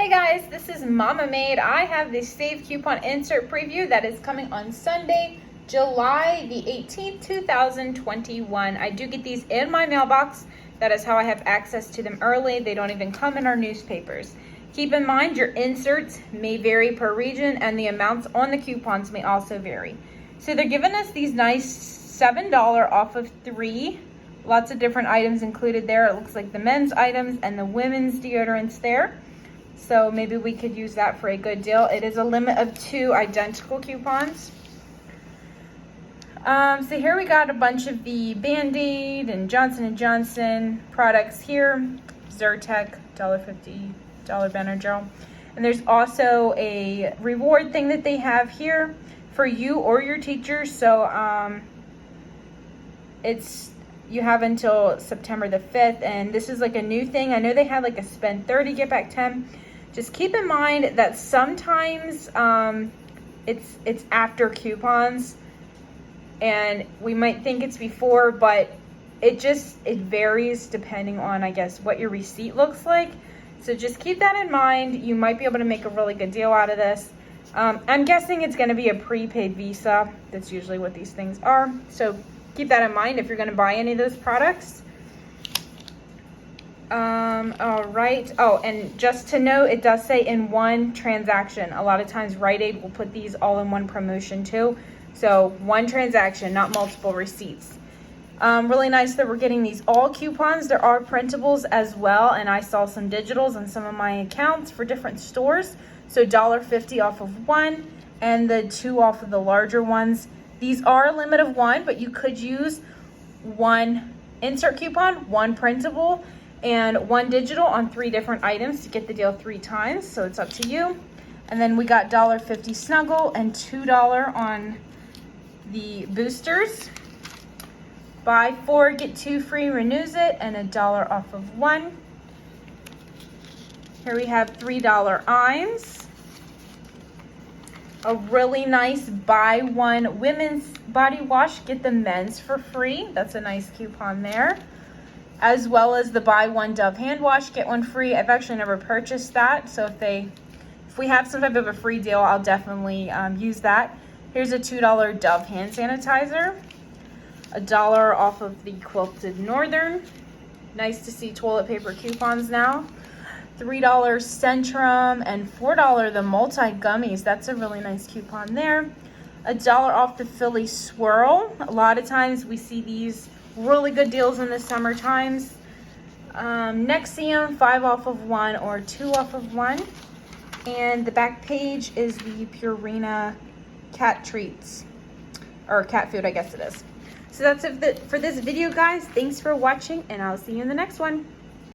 Hey guys, this is Mama Made. I have the Save Coupon Insert Preview that is coming on Sunday, July the 18th, 2021. I do get these in my mailbox. That is how I have access to them early. They don't even come in our newspapers. Keep in mind your inserts may vary per region and the amounts on the coupons may also vary. So they're giving us these nice $7 off of 3. Lots of different items included there. It looks like the men's items and the women's deodorants there. So maybe we could use that for a good deal. It is a limit of 2 identical coupons. So here we got a bunch of the Band-Aid and Johnson & Johnson products here. Zyrtec, $1.50, Benadryl. And there's also a reward thing that they have here for you or your teacher. So you have until September the 5th, and this is like a new thing. I know they had like a spend 30, get back 10. Just keep in mind that sometimes it's after coupons, and we might think it's before, but it varies depending on, I guess, what your receipt looks like. So just keep that in mind. You might be able to make a really good deal out of this. I'm guessing it's going to be a prepaid Visa. That's usually what these things are. So keep that in mind if you're going to buy any of those products. All right. Oh, and just to note, it does say in one transaction. A lot of times Rite Aid will put these all in one promotion too. So one transaction, not multiple receipts. Really nice that we're getting these all coupons. There are printables as well, and I saw some digitals on some of my accounts for different stores. So $1.50 off of one and the 2 off of the larger ones. These are a limit of 1, but you could use 1 insert coupon, 1 printable, and 1 digital on 3 different items to get the deal 3 times. So it's up to you. And then we got $1.50 Snuggle and $2 on the boosters. Buy 4, get 2 free renews it, and $1 off of 1. Here we have $3 Iams. A really nice buy 1 women's body wash, get the men's for free. That's a nice coupon there. As well as the buy 1 Dove hand wash, get 1 free. I've actually never purchased that, so if we have some type of a free deal, I'll definitely use that. Here's a $2 Dove hand sanitizer. $1 off of the Quilted Northern. Nice to see toilet paper coupons now. $3 Centrum and $4 the multi gummies. That's a really nice coupon there. $1 off the Philly Swirl. A lot of times we see these really good deals in the summer times. Nexium, 5 off of 1 or 2 off of 1. And the back page is the Purina cat treats, or cat food, I guess it is. So that's it for this video, guys. Thanks for watching, and I'll see you in the next one.